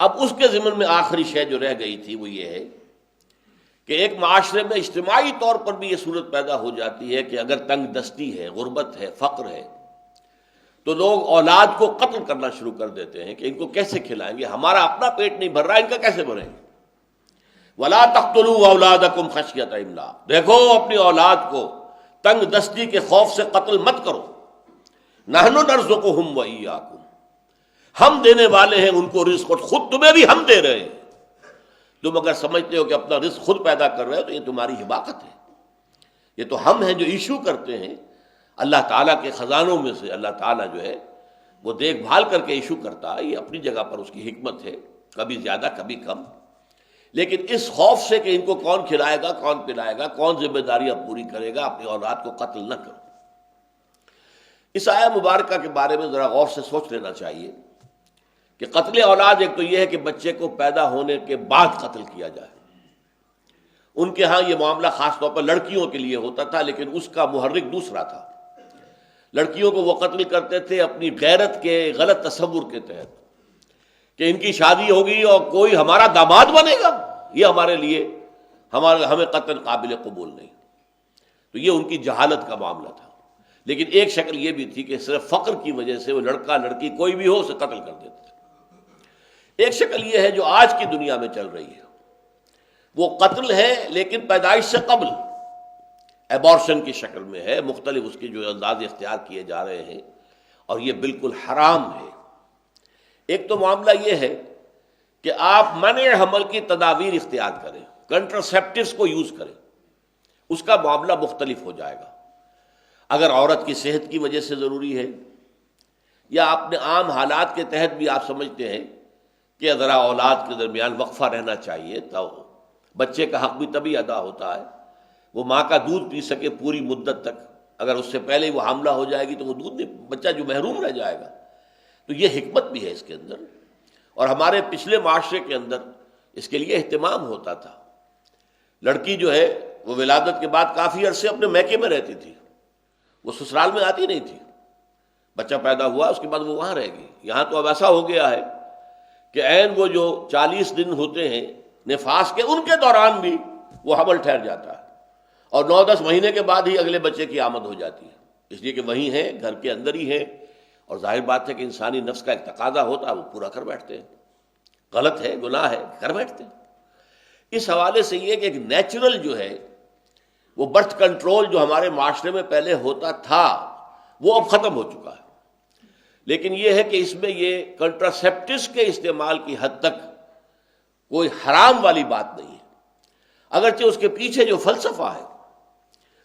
اب اس کے ضمن میں آخری شے جو رہ گئی تھی وہ یہ ہے کہ ایک معاشرے میں اجتماعی طور پر بھی یہ صورت پیدا ہو جاتی ہے کہ اگر تنگ دستی ہے، غربت ہے، فقر ہے، تو لوگ اولاد کو قتل کرنا شروع کر دیتے ہیں کہ ان کو کیسے کھلائیں گے، ہمارا اپنا پیٹ نہیں بھر رہا، ان کا کیسے بھریں گے۔ وَلَا تَقْتُلُوا أَوْلَادَكُمْ خَشْيَةَ إِمْلَاقٍ، دیکھو اپنی اولاد کو تنگ دستی کے خوف سے قتل مت کرو۔ نَحْنُ نَرْزُقُهُمْ وَإِيَّاكُمْ، ہم دینے والے ہیں ان کو رزق، اور خود تمہیں بھی ہم دے رہے ہیں۔ تم اگر سمجھتے ہو کہ اپنا رزق خود پیدا کر رہے ہو تو یہ تمہاری حماقت ہے۔ یہ تو ہم ہیں جو ایشو کرتے ہیں اللہ تعالیٰ کے خزانوں میں سے، اللہ تعالیٰ جو ہے وہ دیکھ بھال کر کے ایشو کرتا ہے، یہ اپنی جگہ پر اس کی حکمت ہے، کبھی زیادہ کبھی کم۔ لیکن اس خوف سے کہ ان کو کون کھلائے گا، کون پلائے گا، کون ذمہ داریاں پوری کرے گا، اپنی اولاد کو قتل نہ کرو۔ اس آیہ مبارکہ کے بارے میں ذرا غور سے سوچ لینا چاہیے کہ قتل اولاد ایک تو یہ ہے کہ بچے کو پیدا ہونے کے بعد قتل کیا جائے۔ ان کے ہاں یہ معاملہ خاص طور پر لڑکیوں کے لیے ہوتا تھا، لیکن اس کا محرک دوسرا تھا۔ لڑکیوں کو وہ قتل کرتے تھے اپنی غیرت کے غلط تصور کے تحت کہ ان کی شادی ہوگی اور کوئی ہمارا داماد بنے گا، یہ ہمارے لیے ہمیں قتل قابل قبول نہیں۔ تو یہ ان کی جہالت کا معاملہ تھا۔ لیکن ایک شکل یہ بھی تھی کہ صرف فقر کی وجہ سے وہ لڑکا لڑکی کوئی بھی ہو اسے قتل کر دیتے تھے۔ ایک شکل یہ ہے جو آج کی دنیا میں چل رہی ہے، وہ قتل ہے لیکن پیدائش سے قبل، ایبارشن کی شکل میں ہے، مختلف اس کے جو انداز اختیار کیے جا رہے ہیں، اور یہ بالکل حرام ہے۔ ایک تو معاملہ یہ ہے کہ آپ منع حمل کی تدابیر اختیار کریں، کنٹراسیپٹیوز کو یوز کریں، اس کا معاملہ مختلف ہو جائے گا۔ اگر عورت کی صحت کی وجہ سے ضروری ہے، یا اپنے عام حالات کے تحت بھی آپ سمجھتے ہیں کہ ذرا اولاد کے درمیان وقفہ رہنا چاہیے، تو بچے کا حق بھی تبھی ادا ہوتا ہے، وہ ماں کا دودھ پی سکے پوری مدت تک۔ اگر اس سے پہلے وہ حاملہ ہو جائے گی تو وہ دودھ نہیں، بچہ جو محروم رہ جائے گا۔ تو یہ حکمت بھی ہے اس کے اندر، اور ہمارے پچھلے معاشرے کے اندر اس کے لیے اہتمام ہوتا تھا۔ لڑکی جو ہے وہ ولادت کے بعد کافی عرصے اپنے میکے میں رہتی تھی، وہ سسرال میں آتی نہیں تھی۔ بچہ پیدا ہوا اس کے بعد وہ وہاں رہے گی۔ یہاں تو اب ایسا ہو گیا ہے کہ عین وہ جو 40 دن ہوتے ہیں نفاس کے، ان کے دوران بھی وہ حمل ٹھہر جاتا ہے، اور 9-10 مہینے کے بعد ہی اگلے بچے کی آمد ہو جاتی ہے، اس لیے کہ وہیں ہیں، گھر کے اندر ہی ہیں، اور ظاہر بات ہے کہ انسانی نفس کا ایک تقاضا ہوتا ہے، وہ پورا کر بیٹھتے ہیں۔ غلط ہے، گناہ ہے، کر بیٹھتے ہیں۔ اس حوالے سے یہ کہ ایک نیچرل جو ہے وہ برتھ کنٹرول جو ہمارے معاشرے میں پہلے ہوتا تھا وہ اب ختم ہو چکا ہے۔ لیکن یہ ہے کہ اس میں یہ کنٹراسیپٹیوز کے استعمال کی حد تک کوئی حرام والی بات نہیں ہے، اگرچہ اس کے پیچھے جو فلسفہ ہے،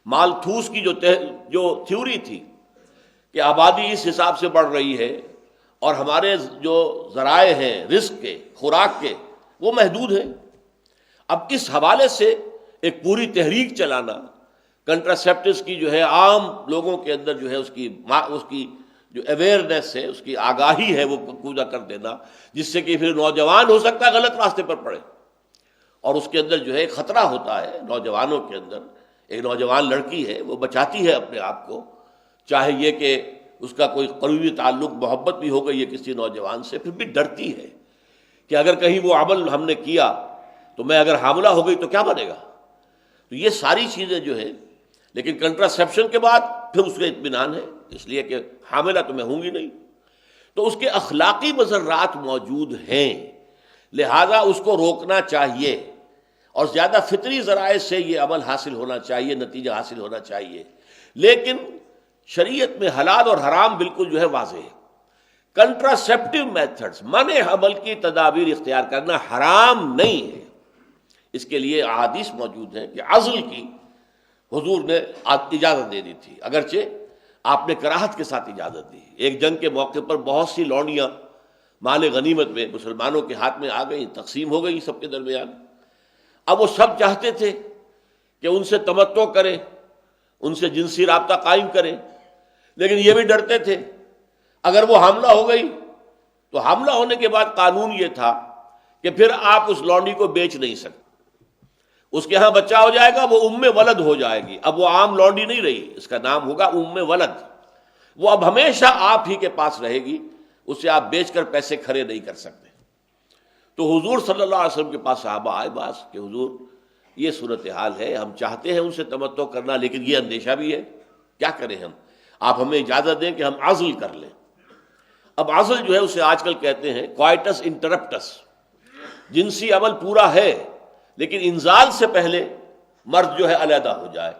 مالتھوس کی جو تھیوری تھی کہ آبادی اس حساب سے بڑھ رہی ہے اور ہمارے جو ذرائع ہیں رزق کے، خوراک کے، وہ محدود ہیں۔ اب اس حوالے سے ایک پوری تحریک چلانا، کنٹراسیپٹیوز کی جو ہے عام لوگوں کے اندر جو ہے اس کی جو اویئرنیس ہے، اس کی آگاہی ہے، وہ پورا کر دینا، جس سے کہ پھر نوجوان ہو سکتا ہے غلط راستے پر پڑے، اور اس کے اندر جو ہے خطرہ ہوتا ہے نوجوانوں کے اندر۔ ایک نوجوان لڑکی ہے، وہ بچاتی ہے اپنے آپ کو، چاہے یہ کہ اس کا کوئی قریبی تعلق، محبت بھی ہو گئی ہے کسی نوجوان سے، پھر بھی ڈرتی ہے کہ اگر کہیں وہ عمل ہم نے کیا تو میں اگر حاملہ ہو گئی تو کیا بنے گا۔ تو یہ ساری چیزیں جو ہے، لیکن کنٹراسیپشن کے بعد پھر اس کا اطمینان ہے، اس لیے کہ حاملہ تو میں ہوں گی نہیں۔ تو اس کے اخلاقی مضرات موجود ہیں، لہذا اس کو روکنا چاہیے، اور زیادہ فطری ذرائع سے یہ عمل حاصل ہونا چاہیے، نتیجہ حاصل ہونا چاہیے۔ لیکن شریعت میں حلال اور حرام بالکل جو ہے واضح ہے۔ کنٹراسیپٹیو میتھڈز، منع حمل کی تدابیر اختیار کرنا حرام نہیں ہے، اس کے لیے احادیث موجود ہیں کہ عزل کی حضور نے اجازت دے دی تھی، اگرچہ آپ نے کراہت کے ساتھ اجازت دی۔ ایک جنگ کے موقع پر بہت سی لونڈیاں مال غنیمت میں مسلمانوں کے ہاتھ میں آ گئیں، تقسیم ہو گئی سب کے درمیان۔ اب وہ سب چاہتے تھے کہ ان سے تمتع کریں، ان سے جنسی رابطہ قائم کریں، لیکن یہ بھی ڈرتے تھے اگر وہ حاملہ ہو گئی تو حاملہ ہونے کے بعد قانون یہ تھا کہ پھر آپ اس لونڈی کو بیچ نہیں سکتے، اس کے ہاں بچہ ہو جائے گا، وہ ام ولد ہو جائے گی، اب وہ عام لونڈی نہیں رہی، اس کا نام ہوگا ام ولد، وہ اب ہمیشہ آپ ہی کے پاس رہے گی، اسے آپ بیچ کر پیسے کھڑے نہیں کر سکتے۔ تو حضور صلی اللہ علیہ وسلم کے پاس صحابہ آئے باز کہ حضور یہ صورتحال ہے، ہم چاہتے ہیں ان سے تمتع کرنا لیکن یہ اندیشہ بھی ہے، کیا کریں ہم؟ آپ ہمیں اجازت دیں کہ ہم عزل کر لیں۔ اب عزل جو ہے اسے آج کل کہتے ہیں کوائٹس انٹرپٹس، جنسی عمل پورا ہے لیکن انزال سے پہلے مرد جو ہے علیحدہ ہو جائے،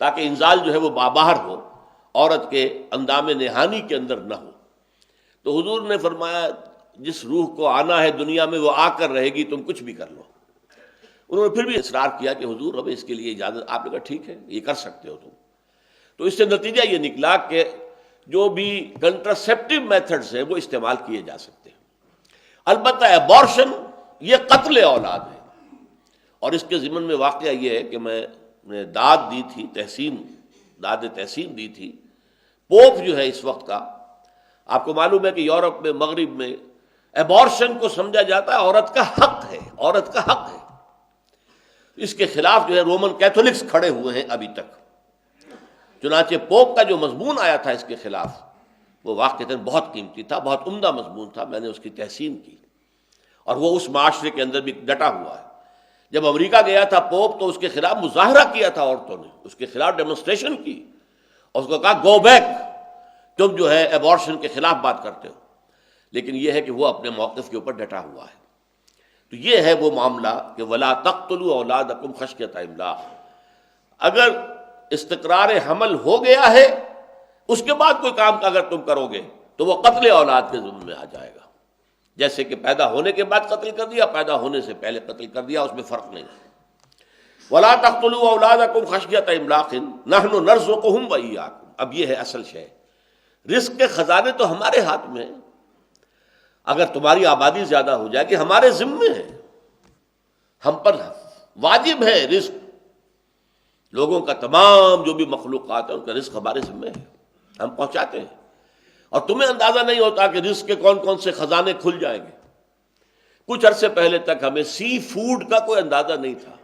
تاکہ انزال جو ہے وہ باہر ہو، عورت کے اندام نہانی کے اندر نہ ہو۔ تو حضور نے فرمایا جس روح کو آنا ہے دنیا میں وہ آ کر رہے گی، تم کچھ بھی کر لو۔ انہوں نے پھر بھی اصرار کیا کہ حضور ہمیں اس کے لیے اجازت، آپ نے کہا ٹھیک ہے یہ کر سکتے ہو تم۔ تو اس سے نتیجہ یہ نکلا کہ جو بھی کنٹرسیپٹیو میتھڈز ہیں وہ استعمال کیے جا سکتے ہیں۔ البتہ ایبارشن یہ قتل اولاد ہے، اور اس کے ضمن میں واقعہ یہ ہے کہ میں نے داد دی تھی، داد تحسین دی تھی۔ پوپ جو ہے اس وقت کا، آپ کو معلوم ہے کہ یورپ میں، مغرب میں ایبارشن کو سمجھا جاتا ہے عورت کا حق ہے، عورت کا حق ہے۔ اس کے خلاف جو ہے رومن کیتھولکس کھڑے ہوئے ہیں ابھی تک۔ چنانچہ پوپ کا جو مضمون آیا تھا اس کے خلاف، وہ واقعتاً بہت قیمتی تھا، بہت عمدہ مضمون تھا، میں نے اس کی تحسین کی، اور وہ اس معاشرے کے اندر بھی ڈٹا ہوا ہے۔ جب امریکہ گیا تھا پوپ تو اس کے خلاف مظاہرہ کیا تھا عورتوں نے، اس کے خلاف ڈیمونسٹریشن کی، اور اس کو کہا گو بیک، تم جو ہے ایبارشن کے خلاف بات کرتے ہو۔ لیکن یہ ہے کہ وہ اپنے موقف کے اوپر ڈٹا ہوا ہے۔ تو یہ ہے وہ معاملہ کہ ولا تقتلوا اولادکم خشیۃ املاق۔ اگر استقرار حمل ہو گیا ہے، اس کے بعد کوئی کام اگر تم کرو گے تو وہ قتل اولاد کے ضمن میں آ جائے گا۔ جیسے کہ پیدا ہونے کے بعد قتل کر دیا، پیدا ہونے سے پہلے قتل کر دیا، اس میں فرق نہیں۔ ولا تقتلوا اولادکم خشیۃ املاق نحن نرزقهم وإياکم۔ اب یہ ہے اصل شے، رزق کے خزانے تو ہمارے ہاتھ میں ہیں۔ اگر تمہاری آبادی زیادہ ہو جائے کہ ہمارے ذمے ہے، ہم پر واجب ہے رزق، لوگوں کا تمام جو بھی مخلوقات ہیں ان کا رزق ہمارے ذمے ہے، ہم پہنچاتے ہیں۔ اور تمہیں اندازہ نہیں ہوتا کہ رزق کے کون کون سے خزانے کھل جائیں گے۔ کچھ عرصے پہلے تک ہمیں سی فوڈ کا کوئی اندازہ نہیں تھا،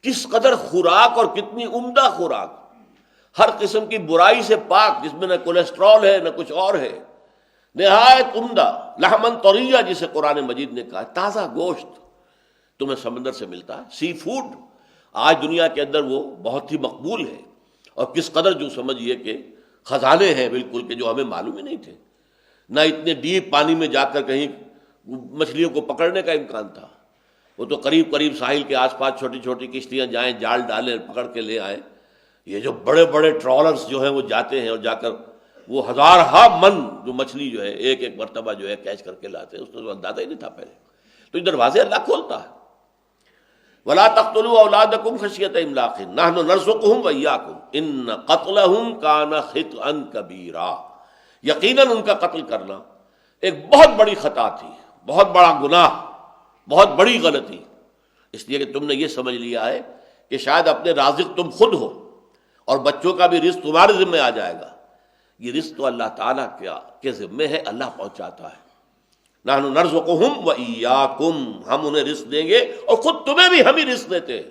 کس قدر خوراک اور کتنی عمدہ خوراک، ہر قسم کی برائی سے پاک، جس میں نہ کولیسٹرول ہے نہ کچھ اور ہے، نہایت عمدہ لحمن طریہ جسے قرآن مجید نے کہا، تازہ گوشت تمہیں سمندر سے ملتا ہے۔ سی فوڈ آج دنیا کے اندر وہ بہت ہی مقبول ہے، اور کس قدر جو سمجھیے کہ خزانے ہیں بالکل کہ جو ہمیں معلوم ہی نہیں تھے۔ نہ اتنے ڈیپ پانی میں جا کر کہیں مچھلیوں کو پکڑنے کا امکان تھا، وہ تو قریب قریب ساحل کے آس پاس چھوٹی چھوٹی کشتیاں جائیں، جال ڈالیں، پکڑ کے لے آئیں۔ یہ جو بڑے بڑے ٹرالرز جو ہیں وہ جاتے ہیں اور جا کر وہ ہزارہا من جو مچھلی جو ہے ایک ایک مرتبہ جو ہے کیچ کر کے لاتے ہیں، اس کا تو اندازہ ہی نہیں تھا پہلے۔ تو یہ دروازے اللہ کھولتا ہے۔ ولا تقتلوا اولادکم خشیۃ املاق نحن نرزقهم واياکم ان قتلهم کان خطئا کبیرا۔ یقیناً ان کا قتل کرنا ایک بہت بڑی خطا تھی، بہت بڑا گناہ، بہت بڑی غلطی، اس لیے کہ تم نے یہ سمجھ لیا ہے کہ شاید اپنے رازق تم خود ہو اور بچوں کا بھی رزق تمہارے ذمہ آ جائے گا۔ یہ رزق تو اللہ تعالیٰ کے ذمہ ہے، اللہ پہنچاتا ہے۔ نحن نرزقهم وإياکم، ہم انہیں رزق دیں گے اور خود تمہیں بھی ہم ہی رزق دیتے ہیں۔